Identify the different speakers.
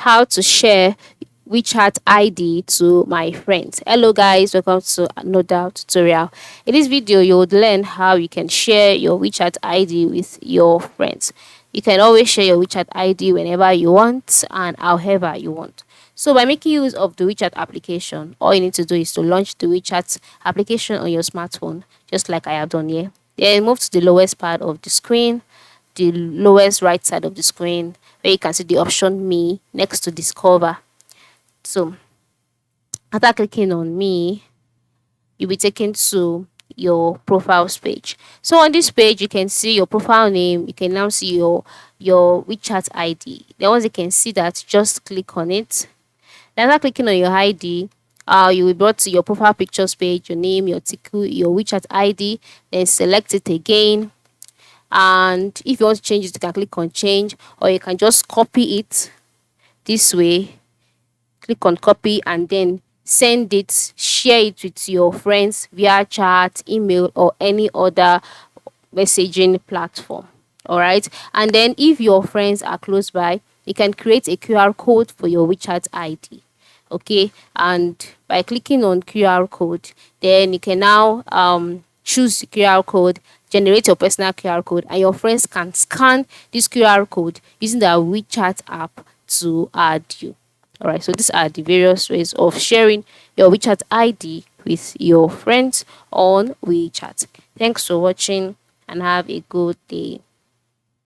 Speaker 1: how to share WeChat ID to my friends. Hello guys, welcome to another tutorial. In this video, you would learn how you can share your WeChat ID with your friends. You can always share your WeChat ID whenever you want and however you want. So by making use of the WeChat application, all you need to do is to launch the WeChat application on your smartphone, just like I have done here. Then move to the lowest part of the screen, the lowest right side of the screen, where you can see the option Me next to Discover. So after clicking on Me, you'll be taken to your profiles page. So on this page, you can see your profile name. You can now see your WeChat ID. Then once you can see that, just click on it. Then after clicking on your ID, you will be brought to your profile pictures page, your name, your ticket, your WeChat ID. Then select it again. And if you want to change it, you can click on change, or you can just copy it this way. Click on copy and then send it, share it with your friends via chat, email, or any other messaging platform. All right. And then if your friends are close by, you can create a QR code for your WeChat ID. Okay. And by clicking on QR code, then you can now choose the QR code, generate your personal QR code, and your friends can scan this QR code using the WeChat app to add you. All right, so these are the various ways of sharing your WeChat ID with your friends on WeChat. Thanks for watching and have a good day.